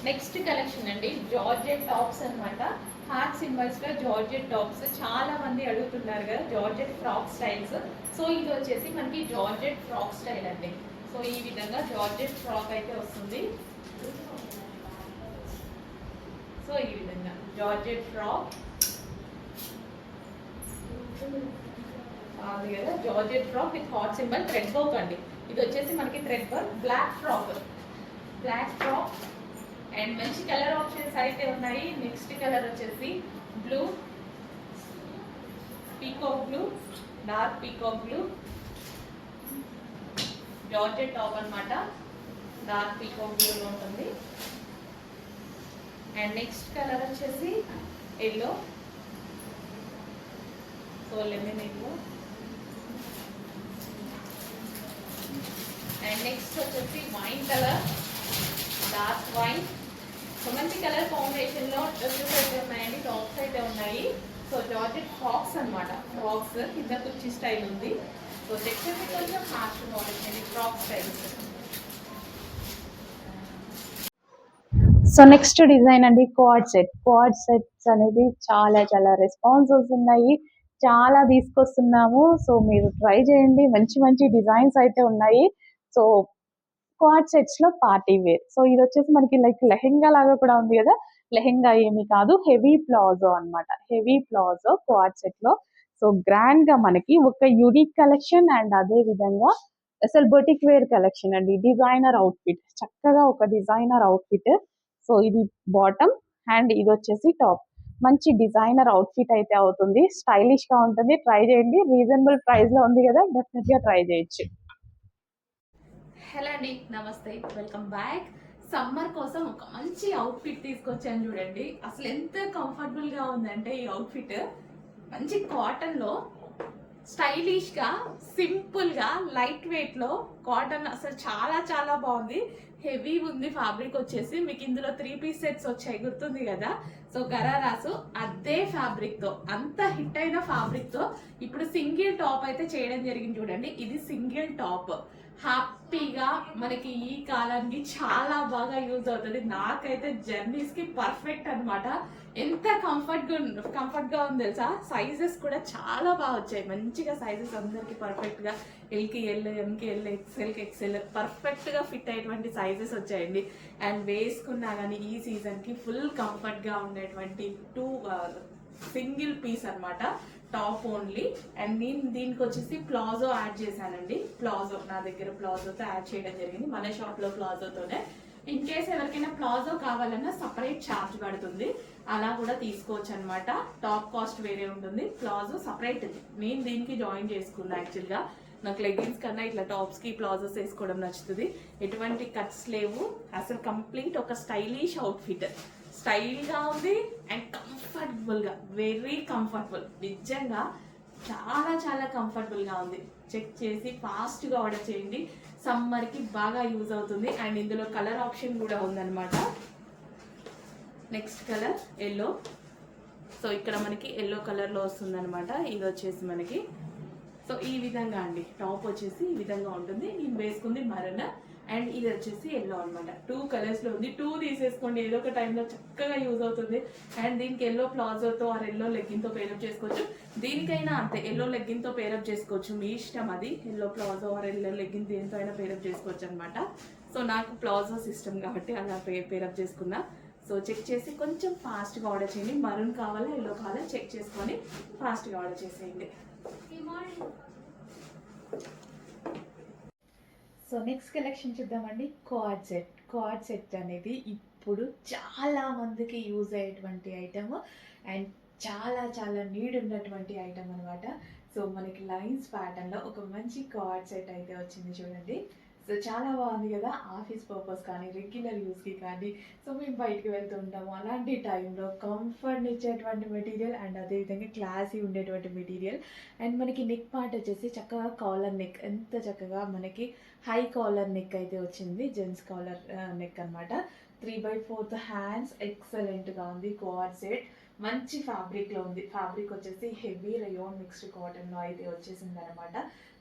Next collection అండి georgette tops అనమాట. Heart symbols లో జార్జెట్ టాప్స్ చాలా మంది అడుగుతున్నారు కదా, జార్జెట్ ఫ్రాక్ స్టైల్స్. సో ఇది వచ్చేసి మనకి జార్జెట్ ఫ్రాక్ స్టైల్ అండి. సో ఈ విధంగా జార్జెట్ ఫ్రాక్ అయితే వస్తుంది. సో ఈ విధంగా జార్జెట్ ఫ్రాక్ కదా, georgette frock with heart symbol thread work అండి. ఇది వచ్చేసి మనకి thread work black frock and మంచి కలర్ ఆప్షన్స్ అయితే ఉన్నాయి. నెక్స్ట్ కలర్ వచ్చేసి blue, peacock blue, dark peacock blue, georgette top అనమాట. డార్క్ పీకాక్ బ్లూలో ఉంటుంది. అండ్ నెక్స్ట్ కలర్ వచ్చేసి yellow, so lemon yellow. And next వచ్చేసి wine colour, dark wine. So మంచి కలర్ కాంబినేషన్ లో డ్రెస్సెస్ అయితే ఉన్నాయండి, టాప్స్ అయితే ఉన్నాయి. సో జార్జెట్ ఫ్రాక్స్ అనమాట. ఫ్రాక్స్ కింద కుర్చీ స్టైల్ ఉంది. సో టెక్స్చర్ కొంచెం హార్ష్ మోడల్ అండి, frock styles. So next design అండి క్వాడ్ సెట్స్ అనేది చాలా చాలా రెస్పాన్సెస్ ఉన్నాయి, చాలా తీసుకొస్తున్నాము. సో మీరు ట్రై చేయండి, మంచి మంచి డిజైన్స్ అయితే ఉన్నాయి. సో క్వాడ్ సెట్స్ లో పార్టీ వేర్. సో ఇది వచ్చేసి మనకి లైక్ లెహెంగా లాగా కూడా ఉంది కదా, లెహెంగా ఏమి కాదు, హెవీ ప్లాజో అన్నమాట. హెవీ ప్లాజో క్వాడ్ సెట్ లో. సో గ్రాండ్ గా మనకి ఒక యూనిక్ కలెక్షన్ అండ్ అదే విధంగా అసలు బొటిక్ వేర్ కలెక్షన్ అండి. డిజైనర్ అవుట్ఫిట్, చక్కగా ఒక డిజైనర్ అవుట్ఫిట్. సో ఇది బాటమ్ అండ్ ఇది వచ్చేసి టాప్. మంచి డిజైనర్ అవుట్ఫిట్ అయితే అవుతుంది, స్టైలిష్ గా ఉంటుంది. ట్రై చేయండి, రీజనబుల్ ప్రైస్ లో ఉంది కదా, డెఫినెట్ గా ట్రై చేయొచ్చు. హలో అండి, నమస్తే, వెల్కమ్ బ్యాక్. సమ్మర్ కోసం ఒక మంచి అవుట్ఫిట్ తీసుకొచ్చాను చూడండి. అసలు ఎంత కంఫర్టబుల్ గా ఉందంటే ఈ అవుట్ఫిట్. మంచి కాటన్ లో స్టైలిష్ గా, సింపుల్ గా, లైట్ వెయిట్ లో కాటన్ అసలు చాలా చాలా బాగుంది. హెవీ ఉంది ఫ్యాబ్రిక్ వచ్చేసి. మీకు ఇందులో 3 పీస్ సెట్స్ వచ్చాయి, గుర్తుంది కదా. సో గరారాసు అదే ఫ్యాబ్రిక్ తో, అంత హిట్ అయిన ఫ్యాబ్రిక్ తో ఇప్పుడు సింగిల్ టాప్ అయితే చేయడం జరిగింది చూడండి. ఇది సింగిల్ టాప్. హ్యాపీగా మనకి ఈ కాలానికి చాలా బాగా యూజ్ అవుతుంది. నాకైతే జర్నీస్ కి పర్ఫెక్ట్ అనమాట. ఎంత కంఫర్ట్ గా ఉంది తెలుసా. సైజెస్ కూడా చాలా బాగా వచ్చాయి, మంచిగా సైజెస్ అందరికి పర్ఫెక్ట్ గా. ఎల్కి ఎల్, ఎంకి ఎల్, ఎక్స్ఎల్కి ఎక్స్ఎల్ పర్ఫెక్ట్ గా ఫిట్ అయ్యేటువంటి సైజెస్ వచ్చాయండి. అండ్ వేసుకున్నా కానీ ఈ సీజన్ కి ఫుల్ కంఫర్ట్ గా ఉండేటువంటి సింగిల్ పీస్ అనమాట. Top only. అండ్ నేను దీనికి వచ్చేసి ప్లాజో యాడ్ చేశానండి. ప్లాజో నా దగ్గర ప్లాజోతో యాడ్ చేయడం జరిగింది, మన షాప్ లో ప్లాజోతోనే. ఇన్ కేస్ ఎవరికైనా ప్లాజో కావాలన్నా సపరేట్ ఛార్జ్ పడుతుంది, అలా కూడా తీసుకోవచ్చు అనమాట. టాప్ కాస్ట్ వేరే ఉంటుంది, ప్లాజో సపరేట్. నేను దీనికి జాయిన్ చేసుకున్నా యాక్చువల్గా. నాకు లెగ్గిన్స్ కన్నా ఇట్లా టాప్స్ కి ప్లాజోస్ వేసుకోవడం నచ్చుతుంది. ఎటువంటి కట్స్ లేవు, అసలు కంప్లీట్ ఒక స్టైలిష్ అవుట్ఫిట్. స్టైల్ గా ఉంది అండ్ కంఫర్టబుల్ గా, వెరీ కంఫర్టబుల్. నిజంగా చాలా చాలా కంఫర్టబుల్ గా ఉంది. చెక్ చేసి ఫాస్ట్ గా ఆర్డర్ చేయండి, సమ్మర్ కి బాగా యూజ్ అవుతుంది. అండ్ ఇందులో కలర్ ఆప్షన్ కూడా ఉందన్నమాట. Next colour yellow. సో ఇక్కడ మనకి ఎల్లో కలర్ లో వస్తుంది అనమాట. ఇది వచ్చేసి మనకి సో ఈ విధంగా అండి. టాప్ వచ్చేసి ఈ విధంగా ఉంటుంది. నేను వేసుకుంది మరన్ అండ్ ఇది వచ్చేసి ఎల్లో అనమాట. 2 కలర్స్ లో ఉంది. 2 తీసేసుకోండి, ఏదో ఒక టైంలో చక్కగా యూజ్ అవుతుంది. అండ్ దీనికి ఎల్లో ప్లాజోతో ఆర్ ఎల్లో లెగ్గిన్ తో పేరప్ చేసుకోవచ్చు. దీనికైనా అంతే, ఎల్లో లెగ్గిన్ తో పేరప్ చేసుకోవచ్చు, మీ ఇష్టం అది. Yellow palazzo or yellow legging దేంతో అయినా పేరప్ చేసుకోవచ్చు అనమాట. సో నాకు ప్లాజో సిస్టమ్ కాబట్టి అలా పేరప్ చేసుకున్నా. సో చెక్ చేసి కొంచెం ఫాస్ట్గా ఆర్డర్ చేయండి. మరూన్ కావాలా ఎల్లో కావాలా చెక్ చేసుకొని ఫాస్ట్గా ఆర్డర్ చేసేయండి. సో నెక్స్ట్ కలెక్షన్ చూద్దామండి. క్వాడ్ సెట్ అనేది ఇప్పుడు చాలా మందికి యూజ్ అయ్యేటువంటి ఐటమ్ అండ్ చాలా చాలా నీడ్ ఉన్నటువంటి ఐటమ్ అనమాట. సో మనకి లైన్స్ ప్యాటర్న్లో ఒక మంచి క్వాడ్ సెట్ అయితే వచ్చింది చూడండి. సో చాలా బాగుంది కదా. ఆఫీస్ పర్పస్ కానీ, రెగ్యులర్ యూస్కి కానీ, సో మేము బయటకు వెళ్తూ ఉంటాము, అలాంటి టైంలో కంఫర్ట్ ఇచ్చేటువంటి మెటీరియల్ అండ్ అదేవిధంగా క్లాసీ ఉండేటువంటి మెటీరియల్. అండ్ మనకి నెక్ పార్ట్ వచ్చేసి చక్కగా కాలర్ నెక్, ఎంత చక్కగా మనకి హై కాలర్ నెక్ అయితే వచ్చింది. జెంట్స్ కాలర్ నెక్ అనమాట. 3/4 హ్యాండ్స్, ఎక్సలెంట్గా ఉంది. క్వాడ్ సెట్ మంచి ఫ్యాబ్రిక్లో ఉంది. ఫ్యాబ్రిక్ వచ్చేసి హెవీ రయోన్ మిక్స్డ్ కాటన్లో అయితే వచ్చేసింది అనమాట.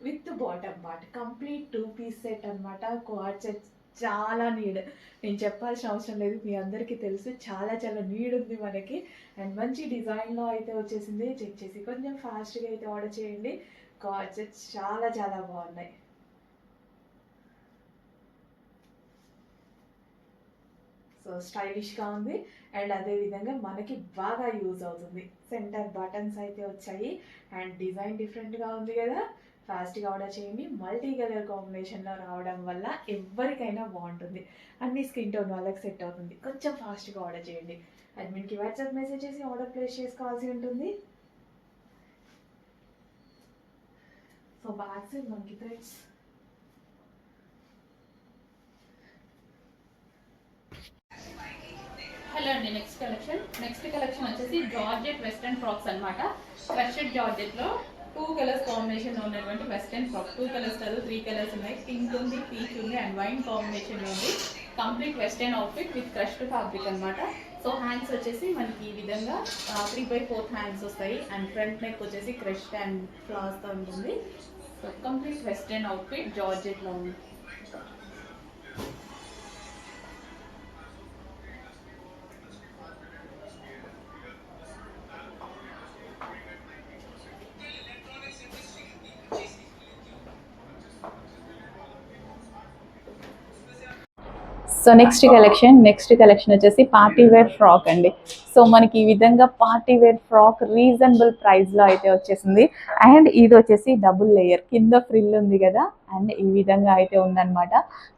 With bottom part complete 2 piece set అనమాట. క్వాడ్ సెట్ చాలా నీడ్. నేను చెప్పాల్సిన అవసరం లేదు, మీ అందరికీ తెలుసు. చాలా చాలా నీడ్ ఉంది మనకి. అండ్ మంచి డిజైన్లో అయితే వచ్చేసింది. చెక్ చేసి కొంచెం ఫాస్ట్గా అయితే ఆర్డర్ చేయండి. కార్డ్ సెట్స్ చాలా చాలా బాగున్నాయి. సో స్టైలిష్గా ఉంది అండ్ అదేవిధంగా మనకి బాగా యూజ్ అవుతుంది. సెంటర్ బటన్స్ అయితే వచ్చాయి అండ్ డిజైన్ డిఫరెంట్గా ఉంది కదా. ఫాస్ట్గా ఆర్డర్ చేయండి. మల్టీ కలర్ కాంబినేషన్లో రావడం వల్ల ఎవరికైనా బాగుంటుంది. అన్ని స్కిన్ టోన్ వాళ్ళకి సెట్ అవుతుంది. కొంచెం ఫాస్ట్గా ఆర్డర్ చేయండి. అడ్మిన్కి వాట్సాప్ మెసేజ్ చేసి ఆర్డర్ ప్లేస్ చేసుకోవాల్సి ఉంటుంది. సో బ్యాక్ సైడ్ మనకి థ్రెడ్స్, హలో అండి. నెక్స్ట్ కలెక్షన్ వచ్చేసి జార్జెట్ వెస్ట్రన్ ఫ్రాక్స్ అనమాట. క్రషెడ్ జార్జెట్లో 2 కలర్స్ కాంబినేషన్ ఉన్నటువంటి వెస్ట్రన్ ఫ్రాక్. 2 కలర్స్ కాదు, 3 కలర్స్ ఉన్నాయి. పింక్ ఉంది, పీచ్ ఉంది అండ్ వైన్ కాంబినేషన్ ఉంది. Complete western outfit with crushed fabric అనమాట. సో హ్యాండ్స్ వచ్చేసి మనకి ఈ విధంగా 3/4 హ్యాండ్స్ వస్తాయి అండ్ ఫ్రంట్ నెక్ వచ్చేసి క్రష్డ్ అండ్ ఫ్లవర్స్తో ఉంటుంది. సో కంప్లీట్ వెస్ట్రన్ అవుట్ఫిట్ జార్జెట్లో ఉంది. సో నెక్స్ట్ కలెక్షన్ వచ్చేసి పార్టీ వేర్ ఫ్రాక్ అండి. సో మనకి ఈ విధంగా పార్టీ వేర్ ఫ్రాక్ రీజనబుల్ ప్రైస్లో అయితే వచ్చేసింది. అండ్ ఇది వచ్చేసి డబుల్ లేయర్, కింద ఫ్రిల్ ఉంది కదా అండ్ ఈ విధంగా అయితే ఉందన్నమాట.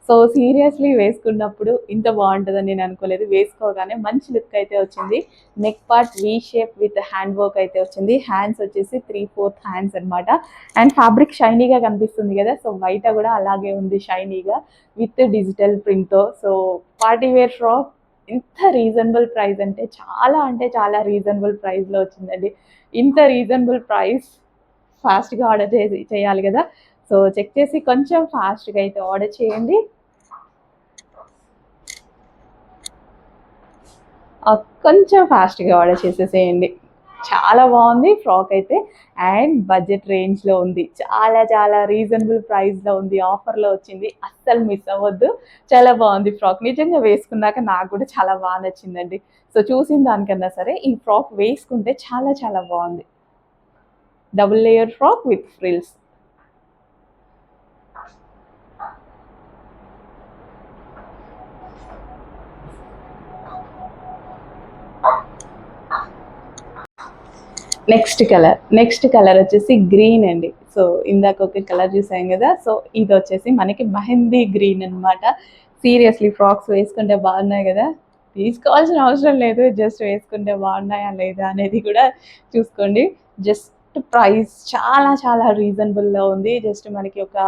సో సీరియస్లీ వేసుకున్నప్పుడు ఇంత బాగుంటుందని నేను అనుకోలేదు. వేసుకోగానే మంచి లుక్ అయితే వచ్చింది. Neck part V shape with hand work అయితే వచ్చింది. హ్యాండ్స్ వచ్చేసి 3/4 హ్యాండ్స్ అనమాట. అండ్ ఫ్యాబ్రిక్ షైనీగా కనిపిస్తుంది కదా. సో బయట కూడా అలాగే ఉంది షైనీగా విత్ డిజిటల్ ప్రింట్తో. సో పార్టీ వేర్ ఫ్రాక్ ఇంత రీజనబుల్ ప్రైస్ అంటే చాలా రీజనబుల్ ప్రైస్లో వచ్చిందండి. ఇంత రీజనబుల్ ప్రైస్ ఫాస్ట్గా ఆర్డర్ చేయాలి కదా. సో చెక్ చేసి కొంచెం ఫాస్ట్గా అయితే ఆర్డర్ చేయండి. కొంచెం ఫాస్ట్గా ఆర్డర్ చేసేసేయండి. చాలా బాగుంది ఫ్రాక్ అయితే అండ్ బడ్జెట్ రేంజ్లో ఉంది. చాలా రీజనబుల్ ప్రైస్లో ఉంది. ఆఫర్లో వచ్చింది, అస్సలు మిస్ అవ్వద్దు. చాలా బాగుంది ఫ్రాక్. నిజంగా వేసుకున్నాక నాకు కూడా చాలా బాగా నచ్చిందండి. సో చూసిన దానికన్నా సరే ఈ ఫ్రాక్ వేసుకుంటే చాలా బాగుంది. Double layer frock with frills. Next colour వచ్చేసి గ్రీన్ అండి. సో ఇందాక ఒక కలర్ చూసాం కదా. సో ఇది వచ్చేసి మనకి మెహందీ గ్రీన్ అనమాట. సీరియస్లీ ఫ్రాక్స్ వేసుకుంటే బాగున్నాయి కదా. తీసుకోవాల్సిన అవసరం లేదు, జస్ట్ వేసుకుంటే బాగున్నాయా లేదా అనేది కూడా చూసుకోండి. జస్ట్ ప్రైస్ చాలా రీజనబుల్లో ఉంది. జస్ట్ మనకి ఒక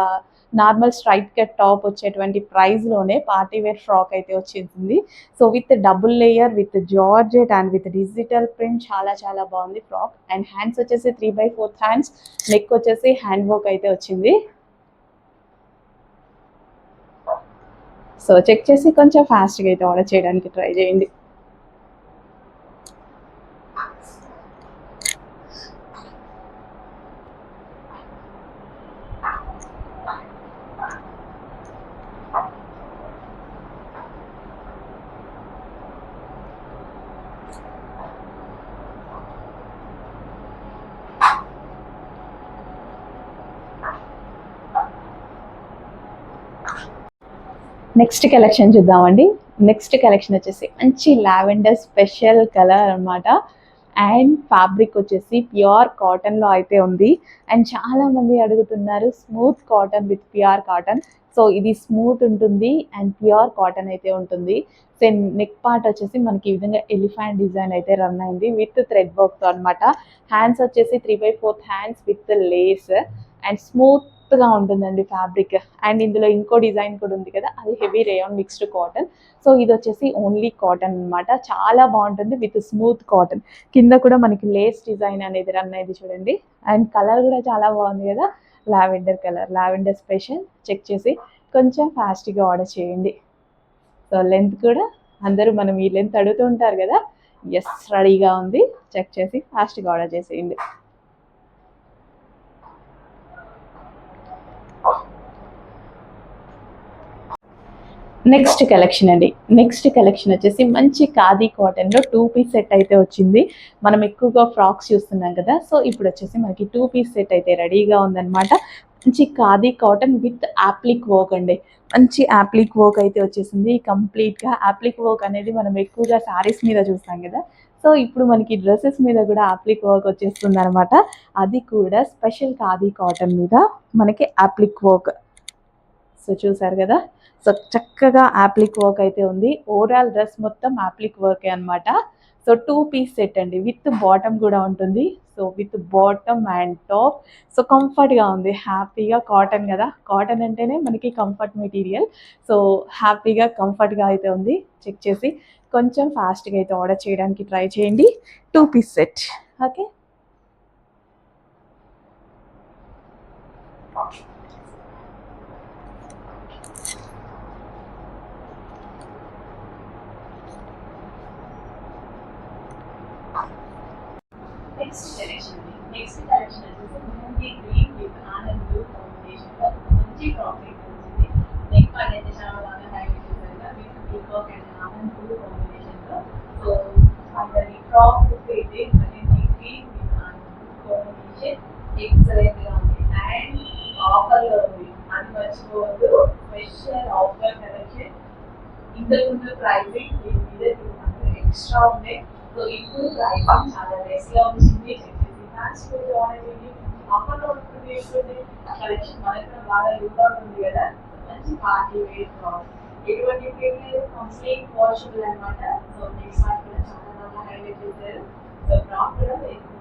నార్మల్ స్ట్రైట్ కట్ టాప్ వచ్చేటువంటి ప్రైస్లోనే పార్టీ వేర్ ఫ్రాక్ అయితే వచ్చేసింది. So with double layer with georgette and with digital print చాలా బాగుంది ఫ్రాక్. అండ్ హ్యాండ్స్ వచ్చేసి 3/4 హ్యాండ్స్, నెక్ వచ్చేసి హ్యాండ్ వర్క్ అయితే వచ్చింది. సో చెక్ చేసి కొంచెం ఫాస్ట్గా అయితే ఆర్డర్ చేయడానికి ట్రై చేయండి. నెక్స్ట్ కలెక్షన్ చూద్దామండి. నెక్స్ట్ కలెక్షన్ వచ్చేసి మంచి లావెండర్ స్పెషల్ కలర్ అనమాట. అండ్ ఫ్యాబ్రిక్ వచ్చేసి ప్యూర్ కాటన్లో అయితే ఉంది. అండ్ చాలామంది అడుగుతున్నారు smooth cotton with pure cotton. So ఇది స్మూత్ ఉంటుంది అండ్ ప్యూర్ కాటన్ అయితే ఉంటుంది. సో నెక్ పార్ట్ వచ్చేసి మనకి ఈ విధంగా ఎలిఫెంట్ డిజైన్ అయితే రన్ అయింది విత్ థ్రెడ్ వర్క్తో అనమాట. హ్యాండ్స్ వచ్చేసి 3/4 హ్యాండ్స్ విత్ లేస్ అండ్ స్మూత్గా ఉంటుందండి ఫ్యాబ్రిక్. అండ్ ఇందులో ఇంకో డిజైన్ కూడా ఉంది కదా, అది heavy rayon mixed cotton. So ఇది వచ్చేసి ఓన్లీ కాటన్ అనమాట. చాలా బాగుంటుంది విత్ స్మూత్ కాటన్. కింద కూడా మనకి లేస్ డిజైన్ అనేది రన్ అయింది చూడండి. అండ్ కలర్ కూడా చాలా బాగుంది కదా, lavender colour, lavender special. Check చేసి కొంచెం ఫాస్ట్గా ఆర్డర్ చేయండి. సో లెంత్ కూడా అందరూ మనం ఈ లెంత్ అడుగుతూ ఉంటారు కదా, ఎస్ రెడీగా ఉంది. చెక్ చేసి ఫాస్ట్గా ఆర్డర్ చేసేయండి. నెక్స్ట్ కలెక్షన్ అండి. నెక్స్ట్ కలెక్షన్ వచ్చేసి మంచి ఖాదీ కాటన్లో 2 పీస్ సెట్ అయితే వచ్చింది. మనం ఎక్కువగా ఫ్రాక్స్ చూస్తున్నాం కదా, సో ఇప్పుడు వచ్చేసి మనకి 2 పీస్ సెట్ అయితే రెడీగా ఉందన్నమాట. మంచి khadi cotton with appliqué work అండి. మంచి యాప్లిక్ వర్క్ అయితే వచ్చేసింది. కంప్లీట్గా యాప్లిక్ వర్క్ అనేది మనం ఎక్కువగా శారీస్ మీద చూస్తాం కదా, సో ఇప్పుడు మనకి డ్రెస్సెస్ మీద కూడా యాప్లిక్ వర్క్ వచ్చేస్తుంది అనమాట. అది కూడా స్పెషల్ ఖాదీ కాటన్ మీద మనకి యాప్లిక్ వర్క్. సో చూసారు కదా, సో చక్కగా యాప్లిక్ వర్క్ అయితే ఉంది. ఓవరాల్ డ్రెస్ మొత్తం యాప్లిక్ వర్కే అనమాట. సో 2 పీస్ సెట్ అండి, విత్ బాటమ్ కూడా ఉంటుంది. So with bottom and top. So కంఫర్ట్గా ఉంది, హ్యాపీగా. కాటన్ కదా, కాటన్ అంటేనే మనకి కంఫర్ట్ మెటీరియల్. సో హ్యాపీగా కంఫర్ట్గా అయితే ఉంది. చెక్ చేసి కొంచెం ఫాస్ట్గా అయితే ఆర్డర్ చేయడానికి ట్రై చేయండి. 2 piece set. Okay. Next collection వచ్చేసి మెహందీ గ్రీన్ విత్ ఆనంద్ బ్లూ కాంబినేషన్లో మంచి ప్రాఫిట్ వచ్చింది. నెక్ పార్ట్ అయితే చాలా బాగా హైలైట్ చేశారు with peacock and Anand blue కాంబినేషన్లో. సో ఫైనల్లీ ఫ్రాక్ అయితే మెహందీ గ్రీన్ విత్ ఆనంద్ బ్లూ కాంబినేషన్ ఎక్సలెంట్గా ఉంది అండ్ ఆఫర్లో ఉంది. అది మర్చిపోవద్దు, స్పెషల్ ఆఫర్ కలెక్షన్. ఇంతకుముందు ప్రైసింగ్ దీని మీద 200 ఎక్స్ట్రా ఉండే, సో ఇప్పుడు ప్రైసింగ్ చాలా లెస్ గా వచ్చింది. ఆఫర్లో ఉంటుంది ఏంటంటే కలెక్షన్ మనకు బాగా యూజ్ అవుతుంది కదా. మంచి పార్టీ వేర్ ఫ్రాక్, ఎటువంటి లేదు, కంప్లీట్ వాషబుల్ అనమాట. సో నెక్స్ట్ పార్ట్ కూడా చాలా బాగా హైలైట్ చేశారు. సో ఫ్రాక్ కూడా వేసుకుంటే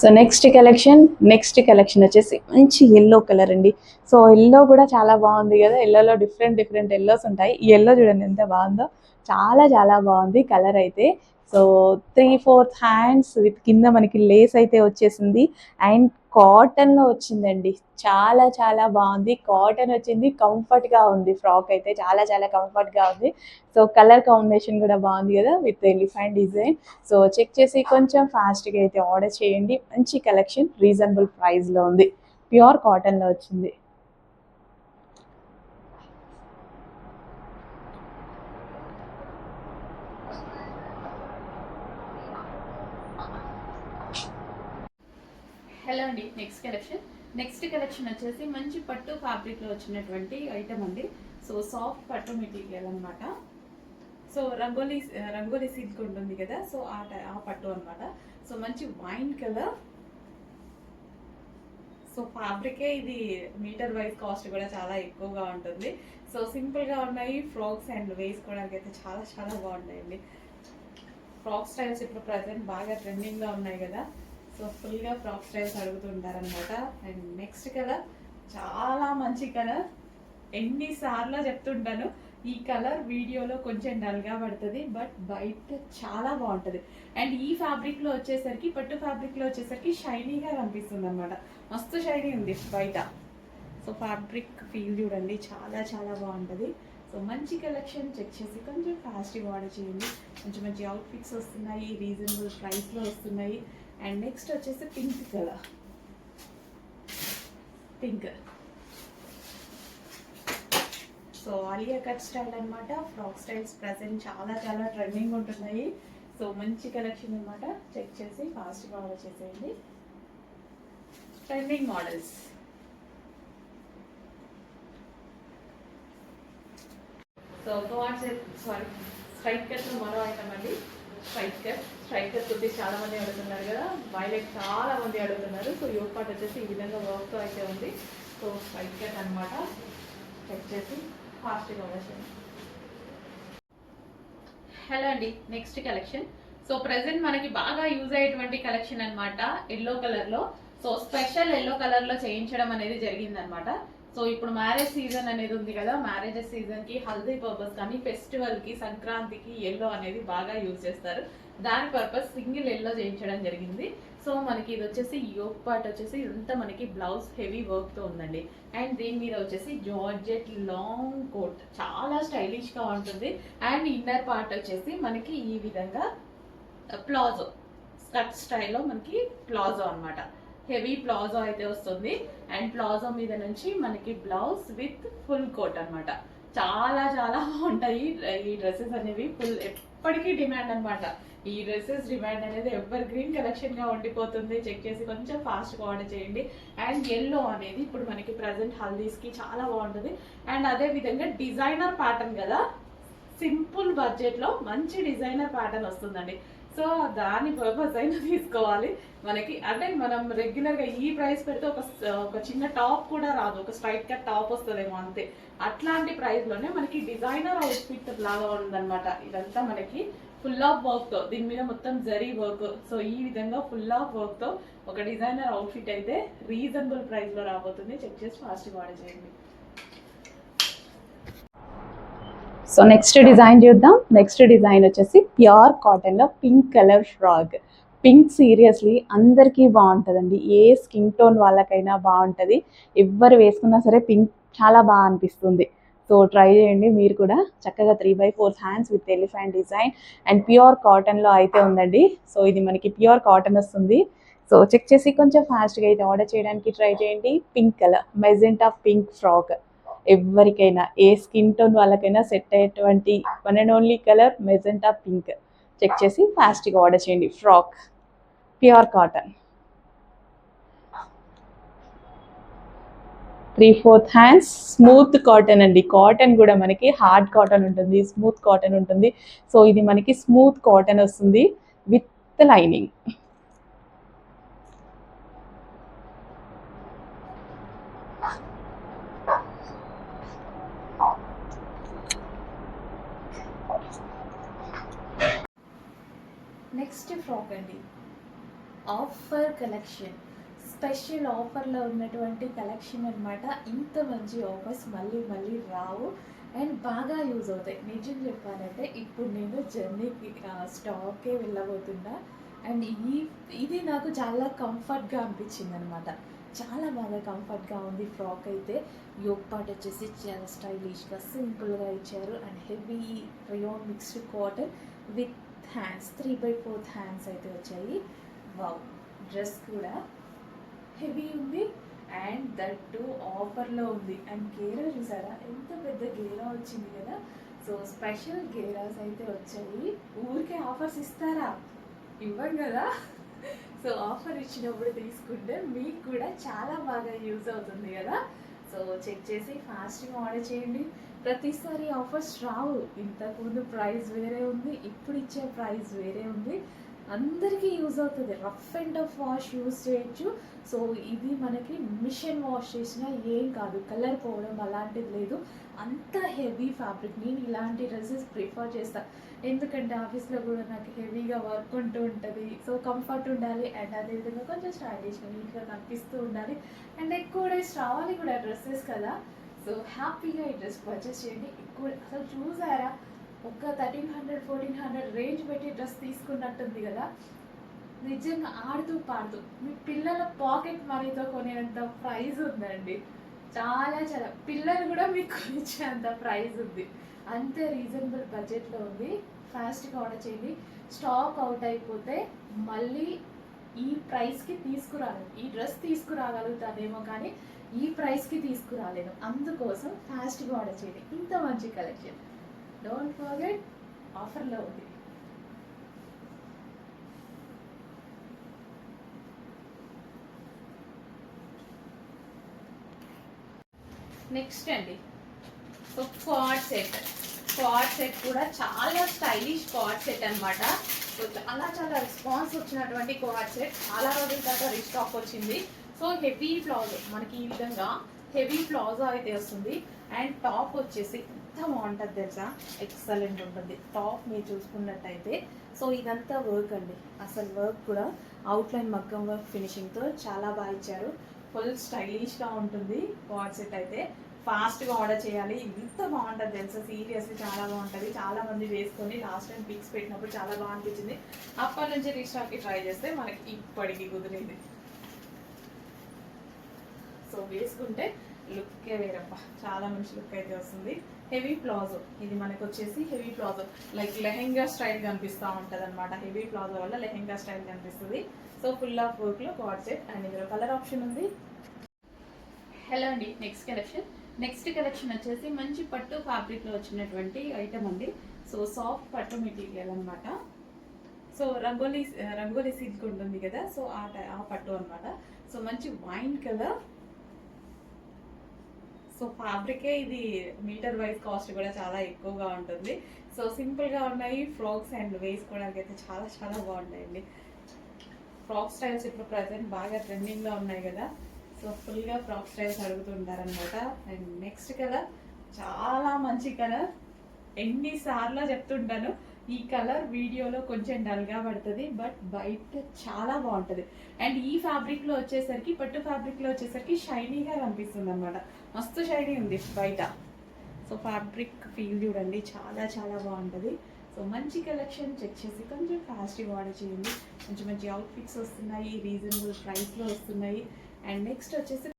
సో నెక్స్ట్ కలెక్షన్ వచ్చేసి మంచి ఎల్లో కలర్ అండి. సో ఎల్లో కూడా చాలా బాగుంది కదా, ఎల్లోలో డిఫరెంట్ ఎల్లోస్ ఉంటాయి. ఈ ఎల్లో చూడండి ఎంత బాగుందో, చాలా చాలా బాగుంది కలర్ అయితే. సో 3/4 హ్యాండ్స్ విత్ కింద మనకి లేస్ అయితే వచ్చేసింది అండ్ కాటన్లో వచ్చిందండి. చాలా చాలా బాగుంది, కాటన్ వచ్చింది, కంఫర్ట్గా ఉంది. ఫ్రాక్ అయితే చాలా చాలా కంఫర్ట్గా ఉంది. సో కలర్ కాంబినేషన్ కూడా బాగుంది కదా, with elephant design. So check చేసి కొంచెం ఫాస్ట్గా అయితే ఆర్డర్ చేయండి. మంచి కలెక్షన్, రీజనబుల్ ప్రైస్లో ఉంది, ప్యూర్ కాటన్లో వచ్చింది. హలో అండి. నెక్స్ట్ కలెక్షన్ వచ్చేసి మంచి పట్టు ఫ్యాబ్రిక్లో వచ్చినటువంటి ఐటమ్ అండి. సో సాఫ్ట్ పట్టు మెటీరియల్ అనమాట. సో రంగోలీ సిల్క్ ఉంటుంది కదా, సో ఆ పట్టు అనమాట. సో మంచి వైన్ కలర్. సో ఫ్యాబ్రికే ఇది మీటర్ వైజ్ కాస్ట్ కూడా చాలా ఎక్కువగా ఉంటుంది. సో సింపుల్గా ఉన్నాయి ఫ్రాక్స్ అండ్ వేసుకోవడానికి అయితే చాలా చాలా బాగుంటాయండి. ఫ్రాక్ స్టైల్స్ ఇప్పుడు ప్రజెంట్ బాగా ట్రెండింగ్గా ఉన్నాయి కదా, సో ఫుల్గా ఫ్రాక్ స్టైల్స్ అడుగుతుంటారనమాట. అండ్ నెక్స్ట్ కలర్ చాలా మంచి కలర్. ఎన్నిసార్లు చెప్తుంటాను, ఈ కలర్ వీడియోలో కొంచెం డల్గా పడుతుంది, బట్ బయట చాలా బాగుంటుంది. అండ్ ఈ ఫ్యాబ్రిక్లో వచ్చేసరికి, పట్టు ఫ్యాబ్రిక్లో వచ్చేసరికి షైనీగా కనిపిస్తుంది అనమాట. మస్తు షైనీ ఉంది బయట. సో ఫ్యాబ్రిక్ ఫీల్ చూడండి, చాలా చాలా బాగుంటుంది. సో మంచి కలెక్షన్, చెక్ చేసి కొంచెం ఫాస్ట్గా ఆర్డర్ చేయండి. మంచి మంచి అవుట్ఫిట్స్ వస్తున్నాయి, రీజనబుల్ ప్రైస్లో వస్తున్నాయి. అండ్ నెక్స్ట్ వచ్చేసి pink colour, so Alia cut style అనమాట. ఫ్రాక్ స్టైల్స్ ప్రజెంట్ చాలా చాలా ట్రెండింగ్ ఉంటున్నాయి. సో మంచి కలెక్షన్ అనమాట, చెక్ చేసి ఫాస్ట్గా ఆర్డర్ చేసేయండి. Trending models. So straight cut మరో ఐటమ్ అండి. స్ట్రైట్ కట్ వచ్చి చాలా మంది అడుగుతున్నారు కదా, వైలెట్ చాలా మంది అడుగుతున్నారు. సో యోగ్ పార్ట్ వచ్చేసి ఈ విధంగా వర్క్తో అయితే ఉంది. సో స్ట్రైట్ కట్ అనమాట, చెక్ చేసి ఫాస్ట్గా వచ్చేయండి. హలో అండి. నెక్స్ట్ కలెక్షన్, సో ప్రెసెంట్ మనకి బాగా యూజ్ అయ్యేటువంటి కలెక్షన్ అనమాట, ఎల్లో కలర్లో. సో స్పెషల్ ఎల్లో కలర్లో చేయించడం అనేది జరిగిందనమాట. సో ఇప్పుడు మ్యారేజ్ సీజన్ అనేది ఉంది కదా, మ్యారేజెస్ సీజన్కి, హల్దీ పర్పస్ కానీ, ఫెస్టివల్కి, సంక్రాంతికి ఎల్లో అనేది బాగా యూజ్ చేస్తారు. దాని పర్పస్ సింగిల్ ఎల్లో చేయించడం జరిగింది. సో మనకి ఇది వచ్చేసి యోక్ పార్ట్ వచ్చేసి ఇదంతా మనకి బ్లౌజ్ హెవీ వర్క్ తో ఉందండి. అండ్ దీని మీద వచ్చేసి జార్జెట్ లాంగ్ కోట్ చాలా స్టైలిష్ గా ఉంటుంది. అండ్ ఇన్నర్ పార్ట్ వచ్చేసి మనకి ఈ విధంగా ప్లాజో స్కర్ట్ స్టైల్లో మనకి ప్లాజో అన్నమాట. హెవీ ప్లాజో అయితే వస్తుంది. అండ్ ప్లాజో మీద నుంచి మనకి బ్లౌజ్ విత్ ఫుల్ కోట్ అన్నమాట. చాలా చాలా బాగుంటాయి ఈ డ్రెస్సెస్ అనేవి. ఫుల్ ఎప్పటికీ డిమాండ్ అన్నమాట. ఈ డ్రెస్సెస్ డిమాండ్ అనేది ఎవర్ గ్రీన్ కలెక్షన్ గా ఉండిపోతుంది. చెక్ చేసి కొంచెం ఫాస్ట్ గా ఆర్డర్ చేయండి. అండ్ ఎల్లో అనేది ఇప్పుడు మనకి ప్రజెంట్ హల్దీస్ కి చాలా బాగుంటుంది. అండ్ అదే విధంగా డిజైనర్ ప్యాటర్న్ కదా, సింపుల్ బడ్జెట్ లో మంచి డిజైనర్ ప్యాటర్న్ వస్తుందండి. సో దాని పర్పస్ అయినా తీసుకోవాలి మనకి. అంటే మనం రెగ్యులర్ గా ఈ ప్రైస్ పెడితే ఒక చిన్న టాప్ కూడా రాదు, ఒక స్ట్రైట్ కట్ టాప్ వస్తుందేమో అంతే. అట్లాంటి ప్రైస్ లోనే మనకి డిజైనర్ అవుట్ఫిట్ లాగా ఉందన్నమాట. ఇదంతా మనకి ఫుల్ ఆఫ్ వర్క్ తో, దీని మీద మొత్తం జరీ వర్క్. సో ఈ విధంగా ఫుల్ ఆఫ్ వర్క్ తో ఒక డిజైనర్ అవుట్ఫిట్ అయితే రీజనబుల్ ప్రైస్ లో రాబోతుంది. చెక్ చేసి ఫాస్ట్ గా ఆర్డర్ చేయండి. సో నెక్స్ట్ డిజైన్ చూద్దాం. నెక్స్ట్ డిజైన్ వచ్చేసి ప్యూర్ కాటన్లో pink colour frock. Pink seriously అందరికీ బాగుంటుందండి. ఏ స్కిన్ టోన్ వాళ్ళకైనా బాగుంటుంది. ఎవ్వరు వేసుకున్నా సరే పింక్ చాలా బాగా అనిపిస్తుంది. సో ట్రై చేయండి మీరు కూడా. చక్కగా 3/4 hands with elephant design and pure కాటన్లో అయితే ఉందండి. సో ఇది మనకి ప్యూర్ కాటన్ వస్తుంది. సో చెక్ చేసి కొంచెం ఫాస్ట్గా అయితే ఆర్డర్ చేయడానికి ట్రై చేయండి. Pink colour magenta pink frock ఎవరికైనా ఏ స్కిన్ టోన్ వాళ్ళకైనా సెట్ అయ్యేటువంటి one and only colour magenta pink. Check చేసి ఫాస్ట్గా ఆర్డర్ చేయండి. Frock pure cotton 3/4 hands smooth cotton అండి. కాటన్ కూడా మనకి హార్డ్ కాటన్ ఉంటుంది, స్మూత్ కాటన్ ఉంటుంది. సో ఇది మనకి స్మూత్ కాటన్ వస్తుంది విత్ లైనింగ్. నెక్స్ట్ ఫ్రాక్ అండి, ఆఫర్ కలెక్షన్. స్పెషల్ ఆఫర్లో ఉన్నటువంటి కలెక్షన్ అన్నమాట. ఇంత మంచి ఆఫర్స్ మళ్ళీ మళ్ళీ రావు అండ్ బాగా యూజ్ అవుతాయి. నిజం చెప్పాలంటే ఇప్పుడు నేను జర్నీకి స్టాకే వెళ్ళబోతున్నా. అండ్ ఇది నాకు చాలా కంఫర్ట్గా అనిపించింది అనమాట. చాలా బాగా కంఫర్ట్గా ఉంది ఫ్రాక్ అయితే. యోక్ పార్ట్ వచ్చేసి చాలా స్టైలిష్గా సింపుల్గా ఇచ్చారు. And heavy rayon mixed cotton with hands 3/4 hands అయితే వచ్చాయి. వావ్, డ్రెస్ కూడా హెవీ ఉంది అండ్ దట్ టు ఆఫర్లో ఉంది. అండ్ గేరా చూసారా, ఎంత పెద్ద గేరా వచ్చింది కదా. సో స్పెషల్ గేరాస్ అయితే వచ్చాయి. ఊరికే ఆఫర్స్ ఇస్తారా? ఇవ్వం కదా. సో ఆఫర్ ఇచ్చినప్పుడు తీసుకుంటే మీకు కూడా చాలా బాగా యూజ్ అవుతుంది కదా. సో చెక్ చేసి ఫాస్ట్గా ఆర్డర్ చేయండి. ప్రతిసారి ఆఫర్స్ రావు. ఇంతకుముందు ప్రైస్ వేరే ఉంది, ఇప్పుడు ఇచ్చే ప్రైస్ వేరే ఉంది. అందరికీ యూజ్ అవుతుంది. Rough and tough wash use చేయొచ్చు. సో ఇది మనకి మిషన్ వాష్ చేసినా ఏం కాదు, కలర్ పోవడం అలాంటిది లేదు. అంత హెవీ ఫ్యాబ్రిక్. నేను ఇలాంటి డ్రెస్సెస్ ప్రిఫర్ చేస్తాను, ఎందుకంటే ఆఫీస్లో కూడా నాకు హెవీగా వర్క్ ఉంటూ ఉంటుంది. సో కంఫర్ట్ ఉండాలి అండ్ అదేవిధంగా కొంచెం స్టైలిష్గా నీట్గా కనిపిస్తూ ఉండాలి. అండ్ ఎక్కువ డేస్ రావాలి కూడా డ్రెస్సెస్ కదా. సో హ్యాపీగా ఈ డ్రెస్ పర్చేస్ చేయండి. ఎక్కువ అసలు చూసారా, ఒక 1300-1400 రేంజ్ పెట్టి డ్రెస్ తీసుకున్నట్టుంది కదా. నిజంగా ఆడుతూ పాడుతూ మీ పిల్లల పాకెట్ మనీతో కొనేంత ప్రైస్ ఉందండి. చాలా చాలా పిల్లలు కూడా మీకు కొనిచ్చేంత ప్రైస్ ఉంది. అంతే రీజనబుల్ బడ్జెట్లో ఉంది. ఫాస్ట్గా ఆర్డర్ చేయండి. స్టాక్ అవుట్ అయిపోతే మళ్ళీ ఈ ప్రైస్కి తీసుకురాలేను. ఈ డ్రెస్ తీసుకురాగలుగుతానేమో కానీ ఈ ప్రైస్కి తీసుకురాలేను. అందుకోసం ఫాస్ట్గా ఆర్డర్ చేయండి. ఇంత మంచి కలెక్షన్. డోంట్ ఫర్గెట్, ఆఫర్లో ఉంది. నెక్స్ట్ అండి, సో క్వాడ్ సెట్ కూడా చాలా స్టైలిష్ క్వాడ్ సెట్ అనమాట. సో చాలా చాలా రెస్పాన్స్ వచ్చినటువంటి క్వాడ్ సెట్. చాలా రోజుల తర్వాత రీస్టాక్ వచ్చింది. సో హెవీ ప్లాజో మనకి ఈ విధంగా హెవీ ప్లాజో అయితే వస్తుంది. అండ్ టాప్ వచ్చేసి ఎంత బాగుంటుంది తెలుసా, ఎక్సలెంట్ ఉంటుంది టాప్ మీరు చూసుకున్నట్టయితే. సో ఇదంతా వర్క్ అండి, అసలు వర్క్ కూడా అవుట్లైన్ మగ్గం వర్క్ ఫినిషింగ్తో చాలా బాగా ఇచ్చారు. ఫుల్ స్టైలిష్గా ఉంటుంది క్వాడ్ సెట్ అయితే. ఫాస్ట్గా ఆర్డర్ చేయాలి. ఇంత బాగుంటుంది తెలుసా, సీరియస్లీ చాలా బాగుంటుంది. చాలా మంది వేసుకొని లాస్ట్ టైం పిక్స్ పెట్టినప్పుడు చాలా బాగా అనిపించింది. అప్పటి నుంచి రీస్టాక్కి ట్రై చేస్తే మనకి ఇప్పటికి కుదిరింది. సో వేసుకుంటే లుక్కే వేరప్ప, చాలా మంచి లుక్ అయితే వస్తుంది. హెవీ ప్లాజో, ఇది మనకు వచ్చేసి heavy palazzo, like lehenga style కనిపిస్తూ ఉంటుంది అనమాట. హెవీ ప్లాజో వల్ల లెహెంగా స్టైల్ కనిపిస్తుంది. సో ఫుల్ ఆఫ్ వర్క్లో కార్డ్ సెట్, అండ్ ఇందులో కలర్ ఆప్షన్ ఉంది. హలో అండి, నెక్స్ట్ కలెక్షన్ వచ్చేసి మంచి పట్టు ఫ్యాబ్రిక్లో వచ్చినటువంటి ఐటమ్ అండి. సో సాఫ్ట్ పట్టు మెటీరియల్ అనమాట. సో రంగోలీ సిల్క్ ఉంటుంది కదా, సో ఆ పట్టు అనమాట. సో మంచి వైన్ కలర్. సో ఫ్యాబ్రికే ఇది మీటర్ వైజ్ కాస్ట్ కూడా చాలా ఎక్కువగా ఉంటుంది. సో సింపుల్గా ఉన్నాయి ఫ్రాక్స్, అండ్ వేసుకోవడానికి అయితే చాలా చాలా బాగుంటాయండి. ఫ్రాక్ స్టైల్స్ ఇప్పుడు ప్రజెంట్ బాగా ట్రెండింగ్లో ఉన్నాయి కదా, సో ఫుల్గా ఫ్రాక్ స్టైల్స్ అడుగుతుంటారనమాట. అండ్ నెక్స్ట్ కలర్ చాలా మంచి కలర్. ఎన్నిసార్లు చెప్తుంటాను, ఈ కలర్ వీడియోలో కొంచెం డల్గా పడుతుంది, బట్ బయట చాలా బాగుంటుంది. అండ్ ఈ ఫ్యాబ్రిక్లో వచ్చేసరికి, పట్టు ఫ్యాబ్రిక్లో వచ్చేసరికి షైనీగా కనిపిస్తుంది అనమాట. మస్తు షైనీ ఉంది బయట. సో ఫ్యాబ్రిక్ ఫీల్ చూడండి, చాలా చాలా బాగుంటుంది. సో మంచి కలెక్షన్, చెక్ చేసి కొంచెం ఫాస్ట్గా ఆర్డర్ చేయండి. మంచి మంచి అవుట్ఫిట్స్ వస్తున్నాయి, రీజనబుల్ ప్రైస్లో వస్తున్నాయి. అండ్ నెక్స్ట్ వచ్చేసి